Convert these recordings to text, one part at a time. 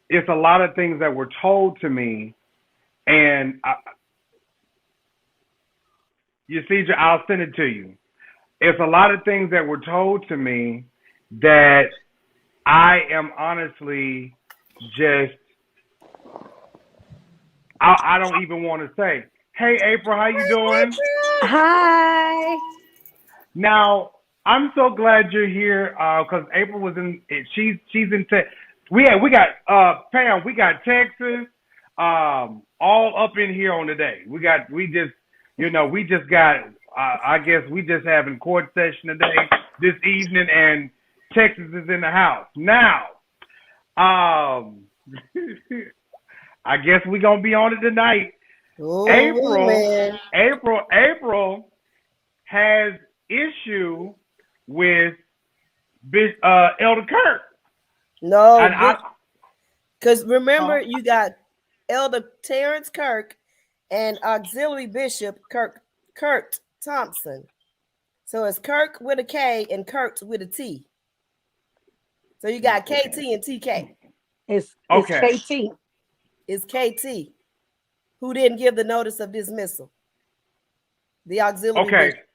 it's a lot of things that were told to me, and you see, I'll send it to you. It's a lot of things that were told to me that I am honestly just I don't even want to say. Hey, April, how you doing? Hi. Now, I'm so glad you're here because April was in. She's in. We got Pam. We got Texas, all up in here on the day. We just got. I guess we just having court session today, this evening, and Texas is in the house now. I guess we're gonna be on it tonight. Oh, April, man. April has issue with Elder Kirk. No, And because remember, you got Elder Terrence Kirk and Auxiliary Bishop Kurt Thompson. So it's Kirk with a K and Kurt with a T. So you got KT and TK. It's Okay. KT. It's KT who didn't give the notice of dismissal. The auxiliary. Okay. Bishop.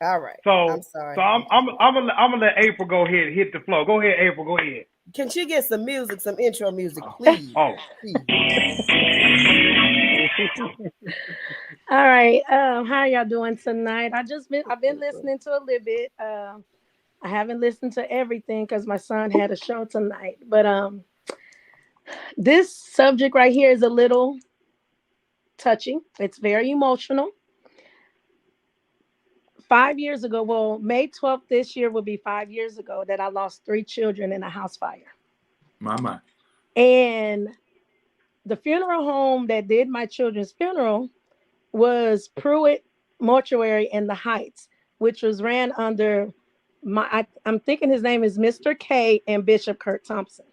All right. So I'm sorry. So I'm gonna let April go ahead and hit the flow. Go ahead, April. Go ahead. Can she get some music, some intro music, please? Oh. Please. All right. How are y'all doing tonight? I've been listening to a little bit. I haven't listened to everything because my son had a show tonight. But this subject right here is a little touching. It's very emotional. 5 years ago, well, May 12th this year will be 5 years ago that I lost 3 children in a house fire. Mama. And the funeral home that did my children's funeral was Pruitt Mortuary in the Heights, which was ran under I'm thinking his name is Mr. K and Bishop Kurt Thompson.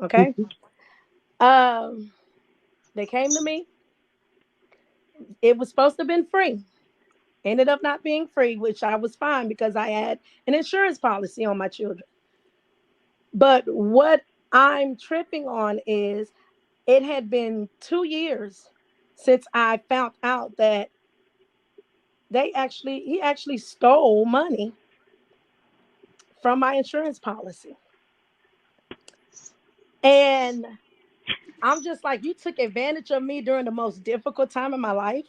Okay. They came to me. It was supposed to have been free. Ended up not being free, which I was fine because I had an insurance policy on my children. But what I'm tripping on is it had been 2 years since I found out that he actually stole money from my insurance policy. And I'm just like, you took advantage of me during the most difficult time of my life.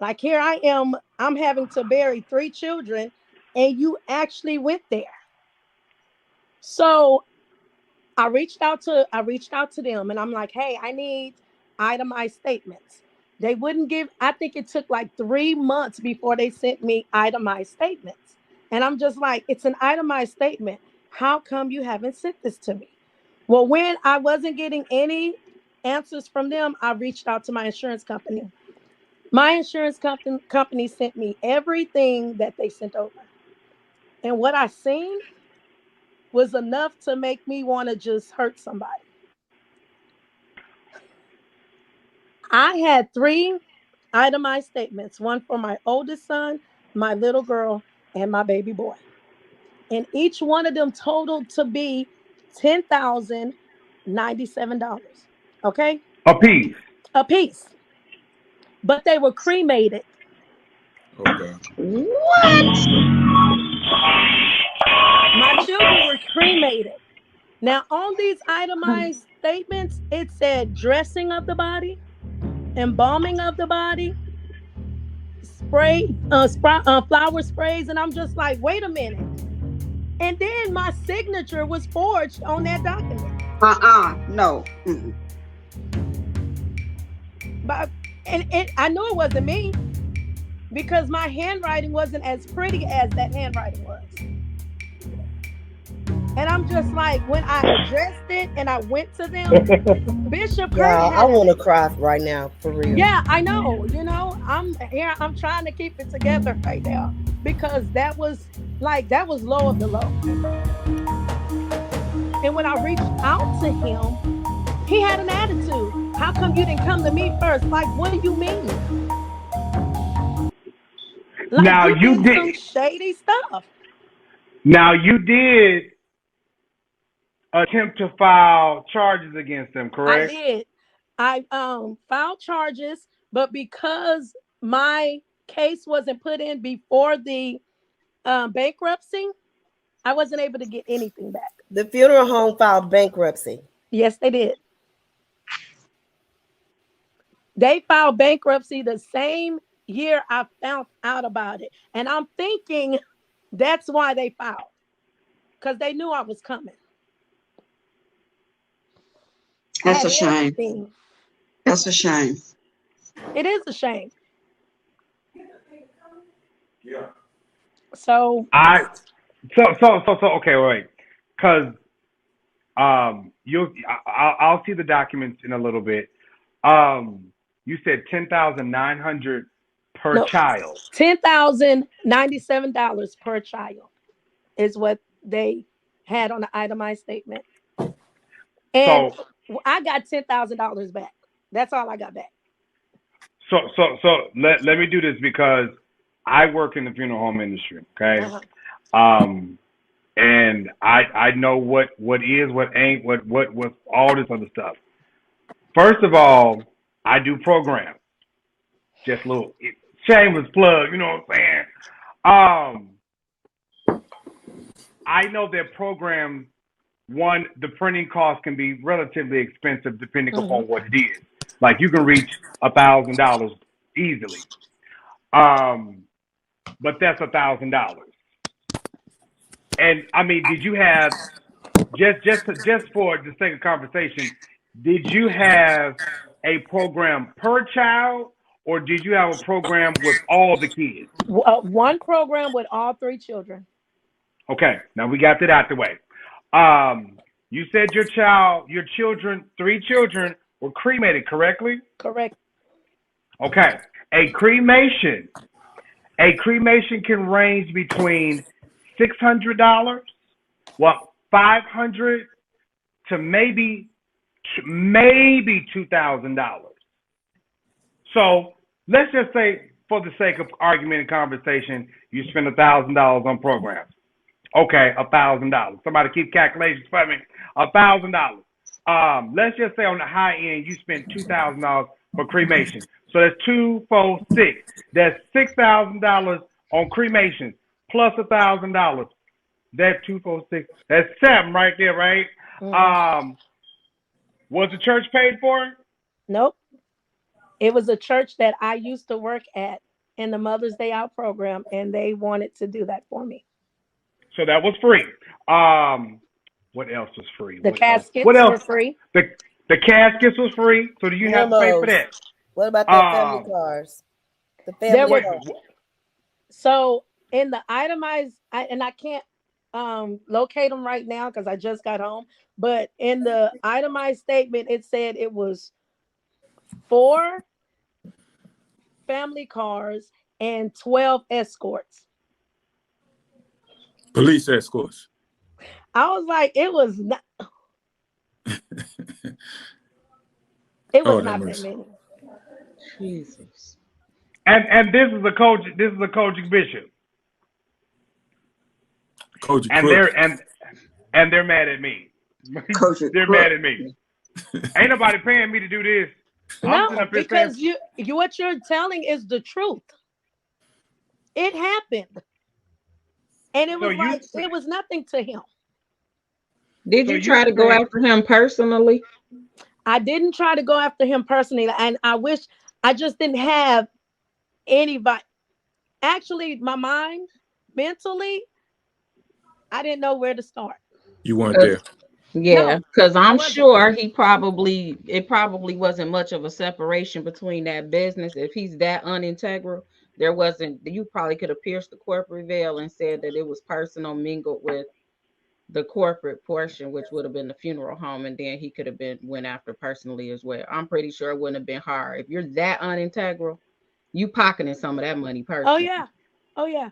Like, here I am, I'm having to bury 3 children, and you actually went there. So I reached out to them, and I'm like, hey, I need itemized statements. They wouldn't give. I think it took like 3 months before they sent me itemized statements. And I'm just like, it's an itemized statement. How come you haven't sent this to me? Well, when I wasn't getting any answers from them, I reached out to my insurance company. My insurance company sent me everything that they sent over. And what I seen was enough to make me want to just hurt somebody. I had 3 itemized statements, one for my oldest son, my little girl, and my baby boy. And each one of them totaled to be $10,097. Okay? A piece. A piece. But they were cremated. Okay. What? My children were cremated. Now, on these itemized statements, it said dressing of the body, embalming of the body, flower sprays, and I'm just like, wait a minute. And then my signature was forged on that document. No. But I knew it wasn't me because my handwriting wasn't as pretty as that handwriting was. And I'm just like, when I addressed it and I went to them, Bishop Kurt. Yeah, I want to cry right now, for real. Yeah, I know. I'm here. I'm trying to keep it together right now because that was low of the low. And when I reached out to him, he had an attitude. How come you didn't come to me first? Like, what do you mean? Like, Now you did some shady stuff. Now you did attempt to file charges against them, I correct? did. I filed charges, but because my case wasn't put in before the bankruptcy, I wasn't able to get anything back. The funeral home filed bankruptcy. Yes, they did. They filed bankruptcy the same year I found out about it. And I'm thinking that's why they filed, because they knew I was coming. That's a shame. Everything. That's a shame. It is a shame. Yeah. So okay, wait, because I'll see the documents in a little bit. You said $10,900 per child. $10,097 per child is what they had on the itemized statement, and So I got $10,000 back. That's all I got back. So let me do this because I work in the funeral home industry, okay? And I know what is, what ain't, what all this other stuff. First of all, I do programs. Just a little shameless plug, you know what I'm saying? I know that programs, one, the printing cost can be relatively expensive depending upon what it is. Like you can reach $1,000 easily. But that's $1,000. And I mean, did you have just for the sake of conversation, did you have a program per child, or did you have a program with all the kids? One program with all 3 children. Okay, now we got that out the way. You said your 3 children were cremated, correctly? Correct. Okay. A cremation can range between $600, $500 to maybe $2,000. So let's just say, for the sake of argument and conversation, you spend $1,000 on programs. Okay, $1,000. Somebody keep calculations for me. $1,000. Let's just say on the high end, you spend $2,000 for cremation. So that's 2, 4, 6. That's $6,000 on cremation plus $1,000. That's 2, 4, 6. That's 7 right there, right? Was the church paid for it? Nope. It was a church that I used to work at in the Mother's Day Out program, and they wanted to do that for me. So that was free. What else was free? The caskets were free. The caskets was free. So do you have to pay for that? What about the family cars? The family cars. So in the itemized, and I can't locate them right now because I just got home. But in the itemized statement, it said it was 4 family cars and 12 escorts. Police escorts. I was like, it was not. It was not that many. Jesus. And this is a COGIC Bishop. COGIC and they're mad at me. They're mad at me. Ain't nobody paying me to do this. No, because you what you're telling is the truth. It happened. And it was it was nothing to him. Did you try to go after him personally? I didn't try to go after him personally, and I wish I just didn't have anybody. Actually, my mind, mentally, I didn't know where to start. You weren't there. Yeah, because I'm sure it probably wasn't much of a separation between that business. If he's that unintegral, you probably could have pierced the corporate veil and said that it was personal mingled with the corporate portion, which would have been the funeral home, and then he could have went after personally as well. I'm pretty sure it wouldn't have been hard. If you're that unintegral, you pocketing some of that money personally. Oh yeah.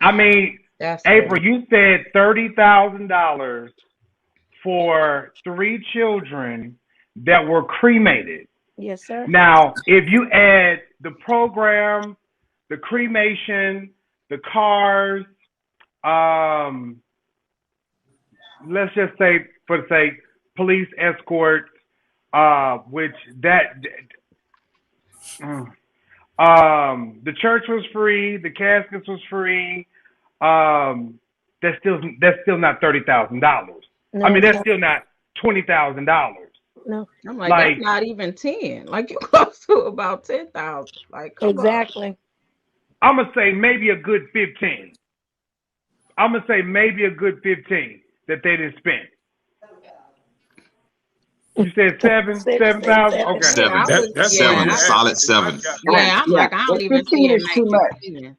I mean, April, you said $30,000 for 3 children that were cremated. Yes, sir. Now, if you add the program, the cremation, the cars, let's just say for the sake, police escorts, which the church was free, the caskets was free. That's still not $30,000. No, I mean, that's no, still not $20,000. no. I'm like, Like, that's not even 10. Like you close to about 10,000. Like, come on. Exactly. I'm gonna say maybe a good 15. I'm gonna say maybe a good 15 that they didn't spend. You said seven, Six, 7,000. seven. Okay. Yeah, I Seven. was, That's yeah, Seven. all Solid average. seven. I'm Yeah, like, I don't but even 15 see it is too making much. 10.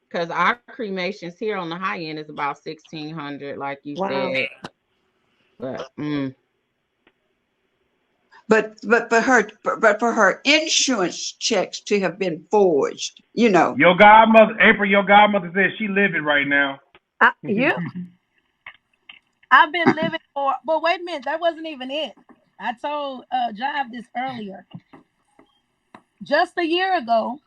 Because our cremations here on the high end is about 1,600, like you Wow. said. But But for her insurance checks to have been forged, you know. Your godmother, April, your godmother said she living right now. You, I've been living for, but wait a minute, that wasn't even it. I told Jive this earlier. Just a year ago,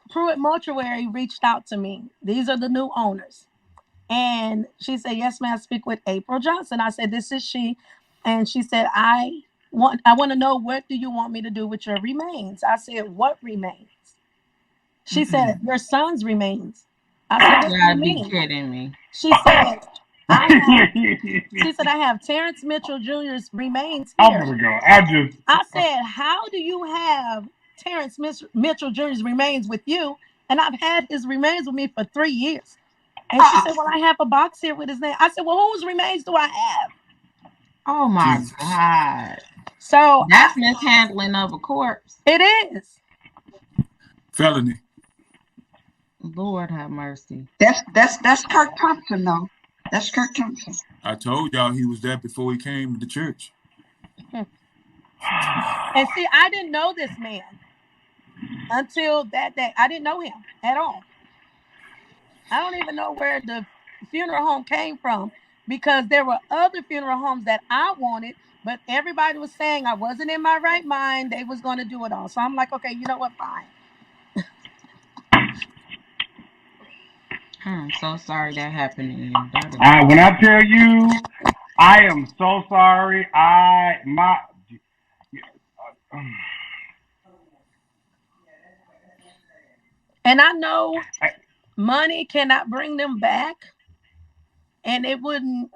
Pruitt Mortuary reached out to me. These are the new owners. And she said, "Yes, ma'am, speak with April Johnson." I said, "This is she." And she said, I want to know, what do you want me to do with your remains? I said, "What remains?" She said, "Your son's remains." I said, you "What do gotta you be mean?" kidding me. She said, I have Terrence Mitchell Jr.'s remains I'm here. gonna go. I said, "How do you have Terrence Mitchell Jr.'s remains with you? And I've had his remains with me for 3 years." And she said, "Well, I have a box here with his name." I said, "Well, whose remains do I have?" Oh my Jesus. God. So That's mishandling of a corpse. it is. Felony. Lord have mercy. That's Kirk Thompson, though. That's Kirk Thompson. I told y'all he was there before he came to the church. And see, I didn't know this man until that day. I didn't know him at all. I don't even know where the funeral home came from, because there were other funeral homes that I wanted, but everybody was saying I wasn't in my right mind. They was going to do it all. So I'm like, okay, you know what? Fine. I'm so sorry that happened to you. That is When I tell you, I am so sorry. And I know money cannot bring them back, and it wouldn't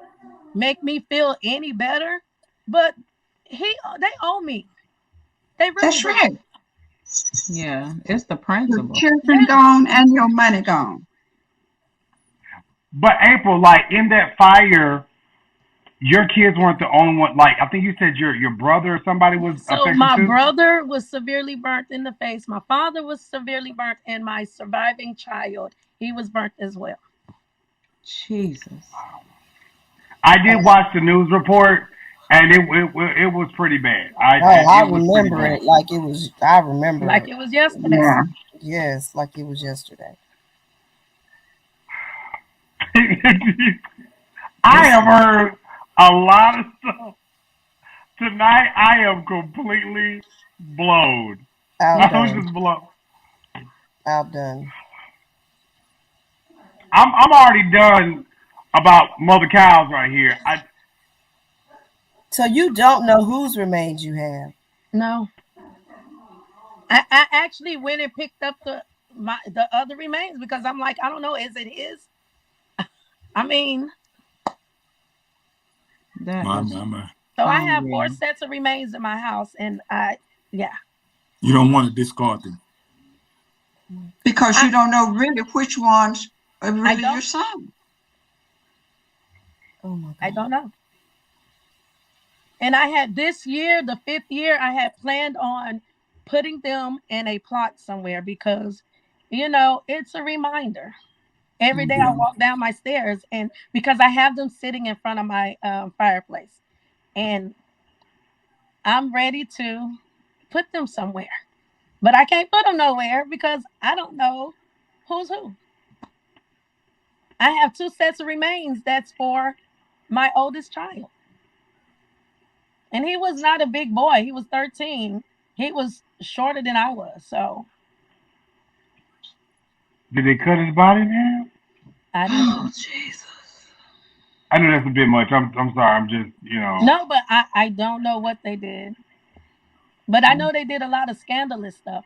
make me feel any better. But they owe me. They really That's do. right. yeah, it's the Your principle. children gone and your money gone. But April, like in that fire, your kids weren't the only one. Like I think you said your brother or somebody was So affected my too. brother was severely burnt in the face. My father was severely burnt, and my surviving child, he was burnt as well. Jesus. I did watch the news report, and it was pretty bad. I It was pretty remember bad. it like it was. I remember Like it. it was yesterday. Yeah. Yes, like it was yesterday. I have heard a lot of stuff tonight. I am completely blown. I was Outdone. just blown. Outdone. I'm already done about mother cows right here. So you don't know whose remains you have. No, I actually went and picked up the other remains, because I'm like, I don't know, is it his? I mean, That My, is my, my. so I have unreal. 4 sets of remains in my house, and You don't want to discard them. Because you don't know really which ones are really don't. your son. Oh my God. I don't know. And I had this year, the 5th year, I had planned on putting them in a plot somewhere, because, it's a reminder. Every day I walk down my stairs, and because I have them sitting in front of my fireplace, and I'm ready to put them somewhere, but I can't put them nowhere because I don't know who's who. I have 2 sets of remains that's for my oldest child. And he was not a big boy. He was 13. He was shorter than I was. So Did they cut his body down? I didn't. Oh, Jesus. I know that's a bit much. I'm sorry. I'm just, No, but I don't know what they did. But I know they did a lot of scandalous stuff.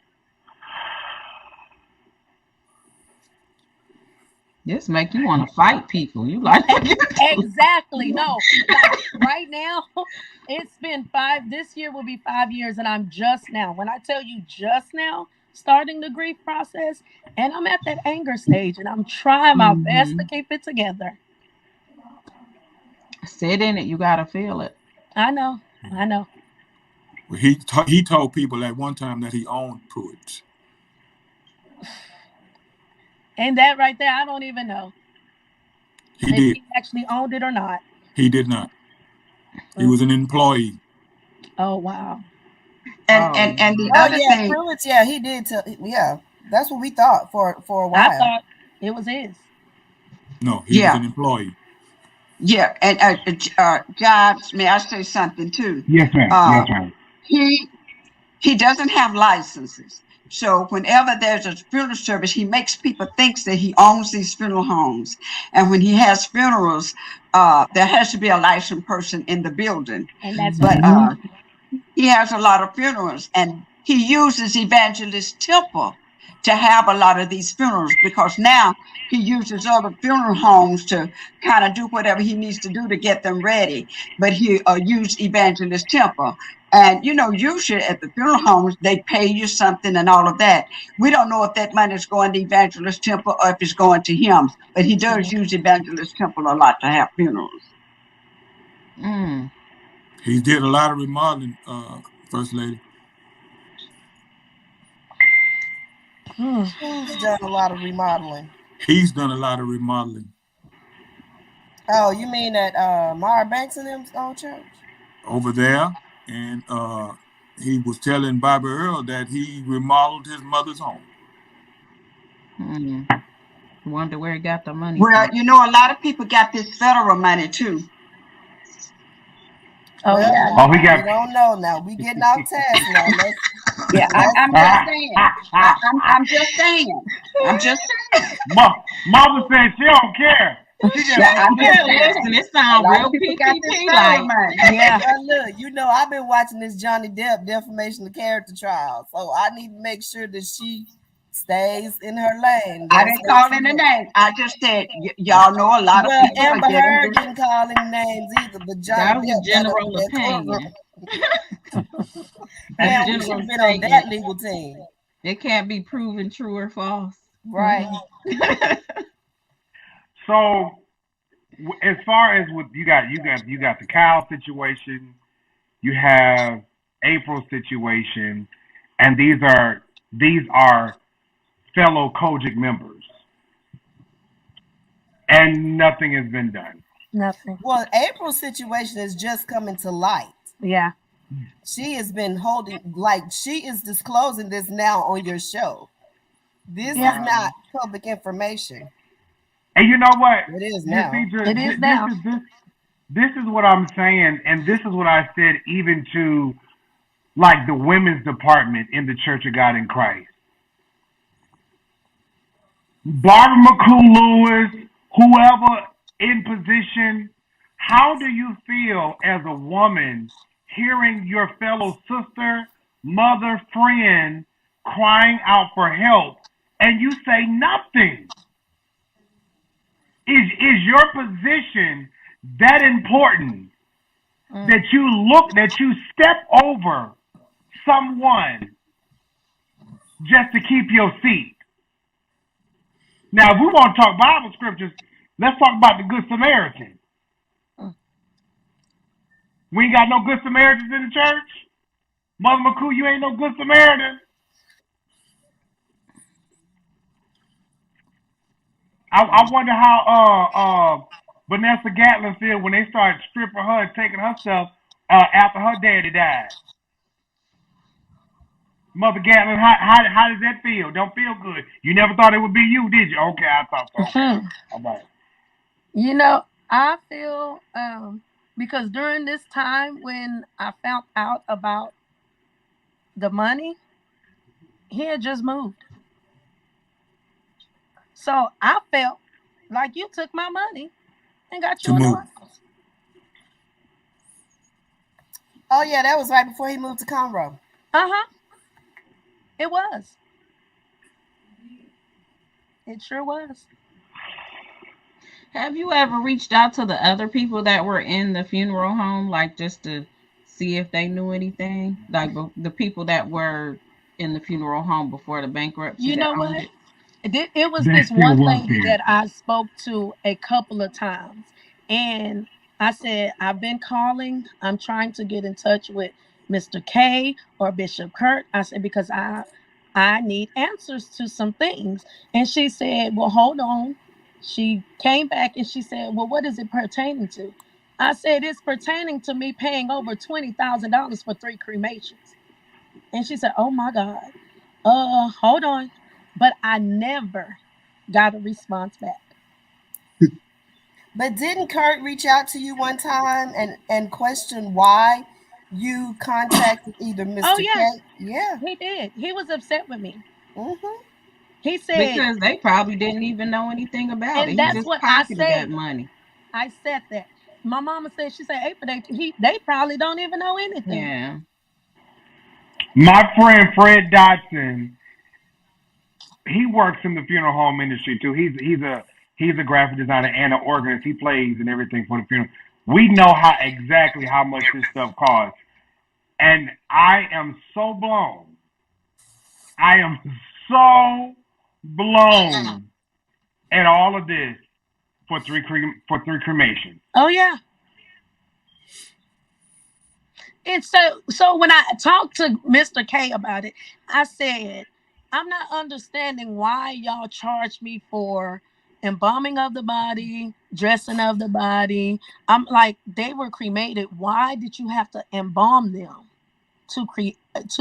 This make you want to fight people. You like Exactly. No, like right now, it's been this year will be 5 years, and I'm just now, when I tell you just now, starting the grief process, and I'm at that anger stage, and I'm trying my best to keep it together. Sit in it. You got to feel it. I know. Well, he told people at one time that he owned Pruitt. And that right there, I don't even know if he actually owned it or not. He did not. He was an employee. Oh, wow. And the other thing, Pruitt, he did. That's what we thought for a while. I thought it was his. No, he was an employee. Yeah, and Jobs, may I say something too? Yes, ma'am. Yes, ma'am. He doesn't have licenses. So whenever there's a funeral service, he makes people think that he owns these funeral homes. And when he has funerals, there has to be a licensed person in the building. And that's he has a lot of funerals, and he uses Evangelist Temple to have a lot of these funerals, because now he uses other funeral homes to kind of do whatever he needs to do to get them ready. But he used Evangelist Temple. And, usually at the funeral homes, they pay you something and all of that. We don't know if that money is going to Evangelist Temple or if it's going to him. But he does use Evangelist Temple a lot to have funerals. He did a lot of remodeling, First Lady. Who's done a lot of remodeling? He's done a lot of remodeling. Oh, you mean at Mara Banks and them's old church? Over there. And he was telling Bobby Earl that he remodeled his mother's home. Wonder where he got the money Well, from. a lot of people got this federal money too. Oh, we don't know now. We getting off task now. I'm just saying. Mama said she don't care. Listen, it sounds real PPP like. Look, I've been watching this Johnny Depp defamation of character trial, so I need to make sure that she stays in her lane. I didn't call in the name. I just said y'all know a lot of people. Amber Heard didn't call any names either, but Johnny Depp. General opinion. We should have been on that legal team. It can't be proven true or false. Right. So, as far as what you got the Kyle situation, you have April's situation, and these are fellow COGIC members, and nothing has been done. Nothing. Well, April's situation is just coming to light. Yeah. She has been she is disclosing this now on your show. This is not public information. And you know what? It is now. It is now. This is what I'm saying, and this is what I said even to the women's department in the Church of God in Christ. Barbara McCool-Lewis, whoever in position, how do you feel as a woman hearing your fellow sister, mother, friend crying out for help and you say nothing? Is your position that important that you step over someone just to keep your seat? Now, if we want to talk Bible scriptures, let's talk about the Good Samaritan. We ain't got no Good Samaritans in the church. Mother McCool, you ain't no Good Samaritan. I wonder how Vanessa Gatlin feel when they started stripping her and taking her stuff after her daddy died. Mother Gatlin, how does that feel? Don't feel good. You never thought it would be you, did you? Okay, I thought so. Okay. All right. I feel because during this time when I found out about the money, he had just moved. So I felt like you took my money and got to you in the move. house. Oh yeah, that was right before he moved to Conroe. It was. It sure was. Have you ever reached out to the other people that were in the funeral home, like just to see if they knew anything? Like the people that were in the funeral home before the bankruptcy You that know owned what? it? It was They this still one work lady there. that I spoke to a couple of times, and I said, I've been calling. I'm trying to get in touch with Mr. K or Bishop Kurt. I said, because I need answers to some things. And she said, well, hold on. She came back and she said, well, what is it pertaining to? I said, it's pertaining to me paying over $20,000 for 3 cremations. And she said, oh my God. Hold on. But I never got a response back. But didn't Kurt reach out to you one time and question why you contacted either Mr. Oh yes, K? Yeah. he did. He was upset with me. Mm-hmm. He said, Because they probably didn't even know anything about it. and He that's just what I pocketed that said. money. I said that. My mama said, she said, April, they probably don't even know anything. Yeah. My friend Fred Dotson, he works in the funeral home industry too. He's a graphic designer and an organist. He plays and everything for the funeral. We know exactly how much this stuff costs, and I am so blown. I am so blown at all of this for three cremations. Oh yeah. And so when I talked to Mr. K about it, I said, I'm not understanding why y'all charge me for embalming of the body, dressing of the body. I'm like, they were cremated. Why did you have to embalm them to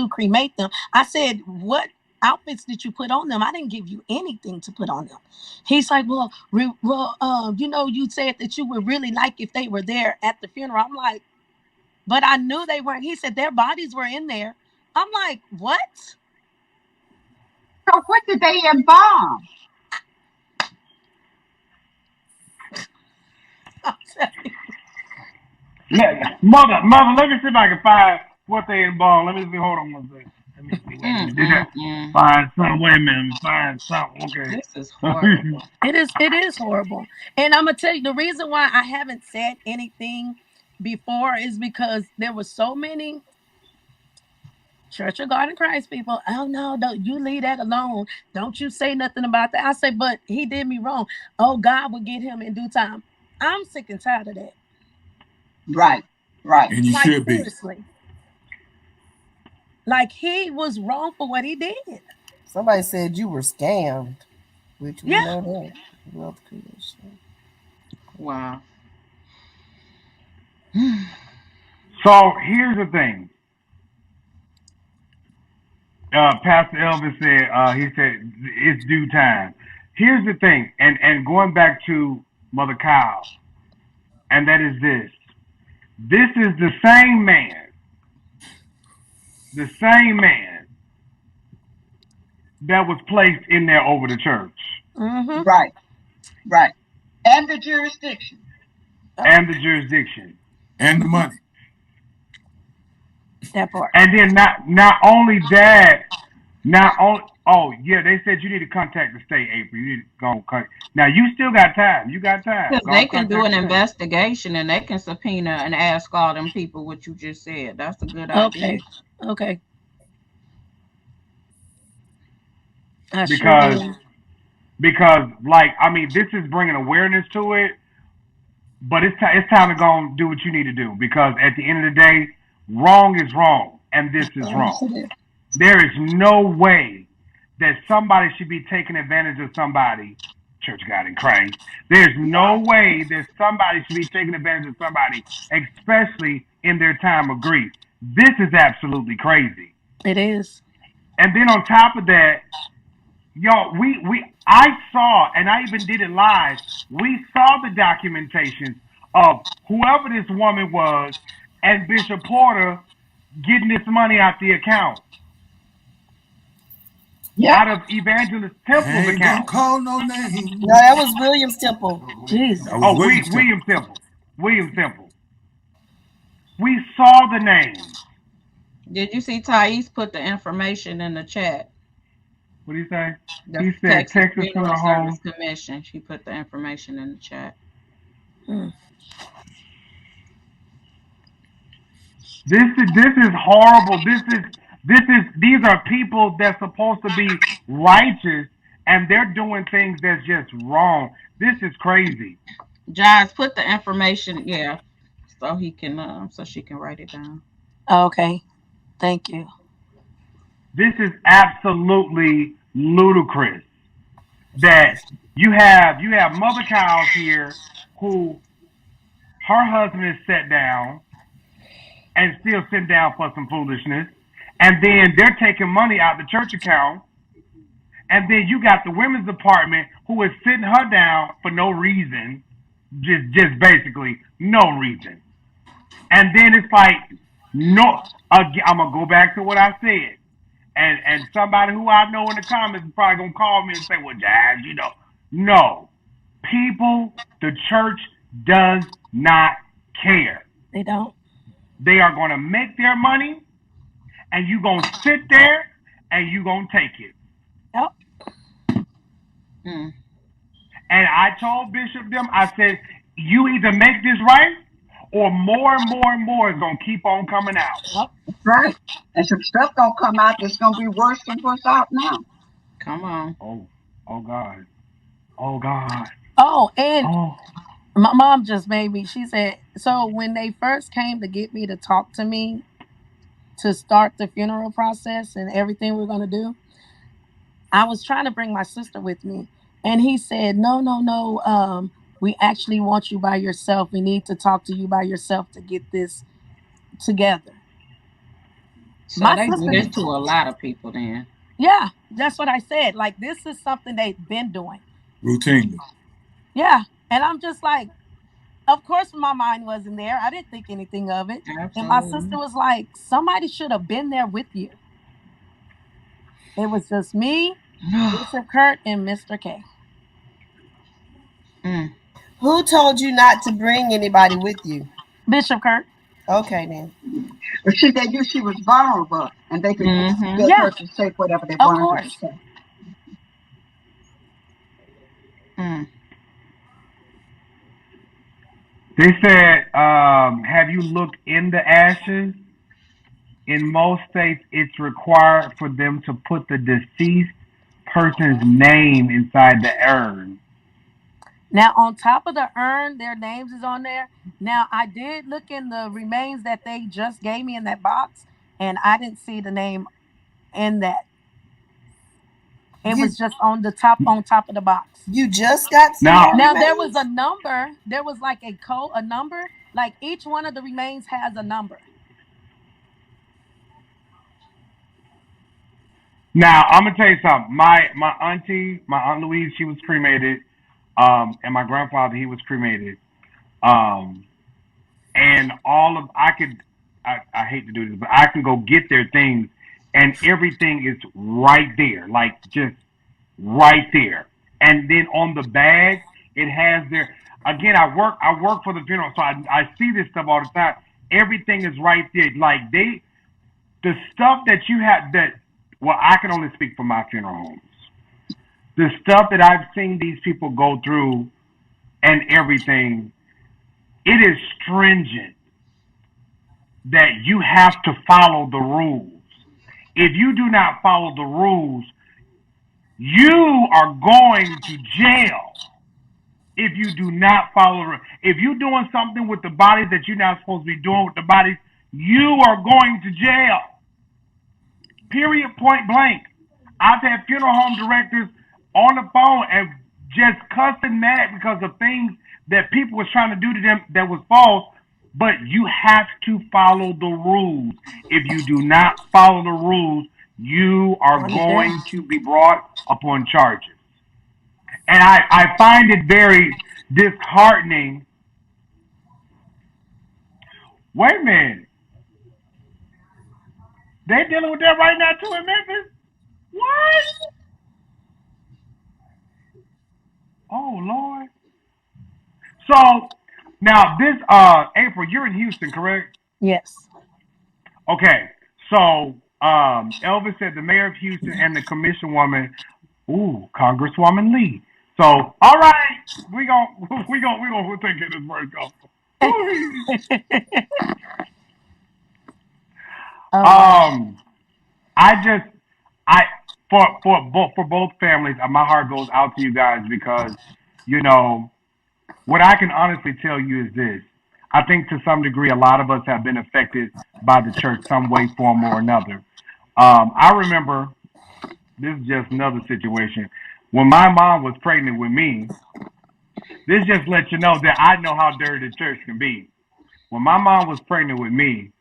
cremate them? I said, what outfits did you put on them? I didn't give you anything to put on them. He's like, you said that you would really like if they were there at the funeral. I'm like, but I knew they weren't. He said their bodies were in there. I'm like, what? So what did they embalm? Mother, let me see if I can find what they embalmed. Let me see. Hold on one second. Let me see. Wait a minute. Did I find something? Wait a minute. Find something. Okay. This is horrible. It is horrible. And I'm gonna tell you the reason why I haven't said anything before is because there were so many Church of God in Christ people. Oh no, don't you leave that alone. Don't you say nothing about that. I say, but he did me wrong. Oh, God will get him in due time. I'm sick and tired of that. Right. And you Like should be. seriously. Like he was wrong for what he did. Somebody said you were scammed, which we know that. Wealth creation. Wow. So here's the thing. Pastor Elvis said, he said, it's due time. Here's the thing, and going back to Mother Kyle, and that is this. This is the same man that was placed in there over the church. Mm-hmm. Right. And the jurisdiction. And the jurisdiction. And the money. That part. And then not only that, they said you need to contact the state, April. You need to go contact. Now you still got time. You got time. Because they can do an investigation and they can subpoena and ask all them people what you just said. That's a good idea. Okay. Because like I mean, this is bringing awareness to it, but it's time to go and do what you need to do because at the end of the day, wrong is wrong, and this is wrong. There is no way that somebody should be taking advantage of somebody. Church of God in Christ. There's no way that somebody should be taking advantage of somebody, especially in their time of grief. This is absolutely crazy. It is. And then on top of that, y'all, I saw, and I even did it live. We saw the documentation of whoever this woman was and Bishop Porter getting this money out the account. out of Evangelist Temple's Ain't gonna account. call no name. No, that was Williams Temple. Jesus. That was William Temple. William Temple. We saw the name. Did you see Thais put the information in the chat? What did he say? The He said Texas Funeral Funeral Home. Service Commission. She put the information in the chat. This is horrible. These are people that's supposed to be righteous, and they're doing things that's just wrong. This is crazy. Giles, put the information, so he can so she can write it down. Okay. Thank you. This is absolutely ludicrous. That you have mother cows here who her husband is set down and still sitting down for some foolishness, and then they're taking money out the church account, and then you got the women's department who is sitting her down for no reason, just basically no reason. And then it's like, no, again, I'm gonna go back to what I said, and somebody who I know in the comments is probably gonna call me and say, well, Jazz, no, people, the church does not care. They don't. They are going to make their money, and you're going to sit there, and you're going to take it. Yep. And I told Bishop them, I said, you either make this right, or more and more and more is going to keep on coming out. Yep. That's right. And some stuff going to come out that's going to be worse than what's out now. Come on. Oh, God. Oh, God. Oh, and my mom just made me, she said, so when they first came to get me to talk to me to start the funeral process and everything we're going to do, I was trying to bring my sister with me. And he said, no, we actually want you by yourself. We need to talk to you by yourself to get this together. So they do this to a lot of people then. Yeah, that's what I said. Like, this is something they've been doing. Routinely. Yeah. And I'm just like, of course my mind wasn't there. I didn't think anything of it. Absolutely. And my sister was like, somebody should have been there with you. It was just me, Mr. Kurt, and Mr. K. Who told you not to bring anybody with you? Bishop Kurt. Okay, then. But see, they knew she was vulnerable, and they could get her to say whatever they wanted her to say. They said, have you looked in the ashes? In most states, it's required for them to put the deceased person's name inside the urn. Now, on top of the urn, their names is on there. Now, I did look in the remains that they just gave me in that box, and I didn't see the name in that. It was just on top of the box. You just got now there was a number. There was like a code, a number. Like each one of the remains has a number. Now, I'm going to tell you something. My Aunt Louise, she was cremated. And my grandfather, he was cremated. And I hate to do this, but I can go get their things, and everything is right there, like just right there. And then on the bag, it has again, I work for the funeral, so I see this stuff all the time. Everything is right there. Like the stuff that you have I can only speak for my funeral homes. The stuff that I've seen these people go through and everything, it is stringent that you have to follow the rules. If you do not follow the rules, you are going to jail. If you do not follow, if you're doing something with the bodies that you're not supposed to be doing with the bodies, you are going to jail. Period, point blank. I've had funeral home directors on the phone and just cussing mad because of things that people was trying to do to them that was false. But you have to follow the rules. If you do not follow the rules, you are going to be brought upon charges. And I find it very disheartening. Wait a minute. They're dealing with that right now too in Memphis? What? Oh Lord. So now this April, you're in Houston, correct? Yes. Okay. So Elvis said the mayor of Houston and the commission woman, Congresswoman Lee. So all right, we'll take it as first go. I for both families, my heart goes out to you guys because, you know, what I can honestly tell you is this. I think to some degree, a lot of us have been affected by the church some way, form, or another. I remember, this is just another situation. When my mom was pregnant with me, this just lets you know that I know how dirty the church can be. When my mom was pregnant with me,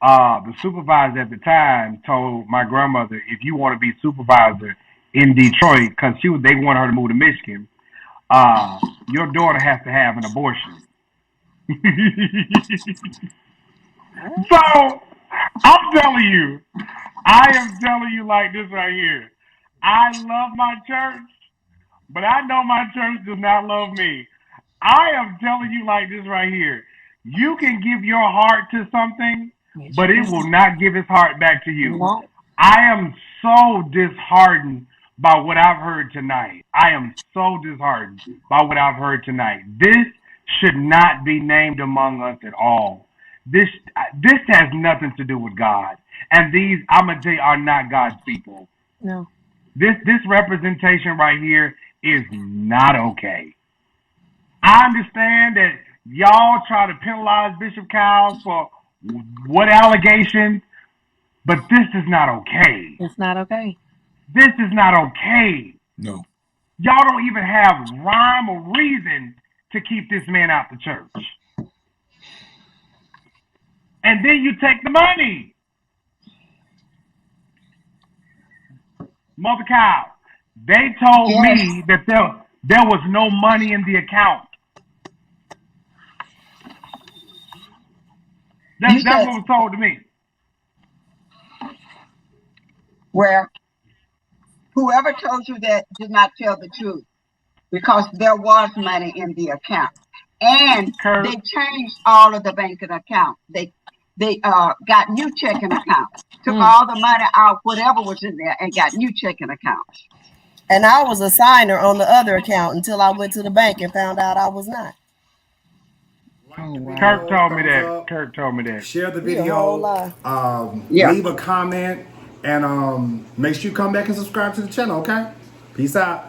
the supervisor at the time told my grandmother, if you want to be supervisor in Detroit, because they wanted her to move to Michigan, your daughter has to have an abortion. So I'm telling you, I am telling you like this right here. I love my church, but I know my church does not love me. I am telling you like this right here. You can give your heart to something, but it will not give its heart back to you. No. I am so disheartened by what I've heard tonight. I am so disheartened by what I've heard tonight. This should not be named among us at all. This has nothing to do with God. And these, I'm gonna tell you, are not God's people. No. This representation right here is not okay. I understand that y'all try to penalize Bishop Cowles for what allegations, but this is not okay. It's not okay. This is not okay. No. Y'all don't even have rhyme or reason to keep this man out the church. And then you take the money. Mother Cow, they told me that there was no money in the account. That's what was told to me. Well, whoever told you that did not tell the truth, because there was money in the account, and they changed all of the banking accounts. They got new checking accounts, took all the money out, whatever was in there, and got new checking accounts. And I was a signer on the other account until I went to the bank and found out I was not. Kirk told me that. Kirk told me that. Share the video. Leave a comment, and make sure you come back and subscribe to the channel. Okay. Peace out.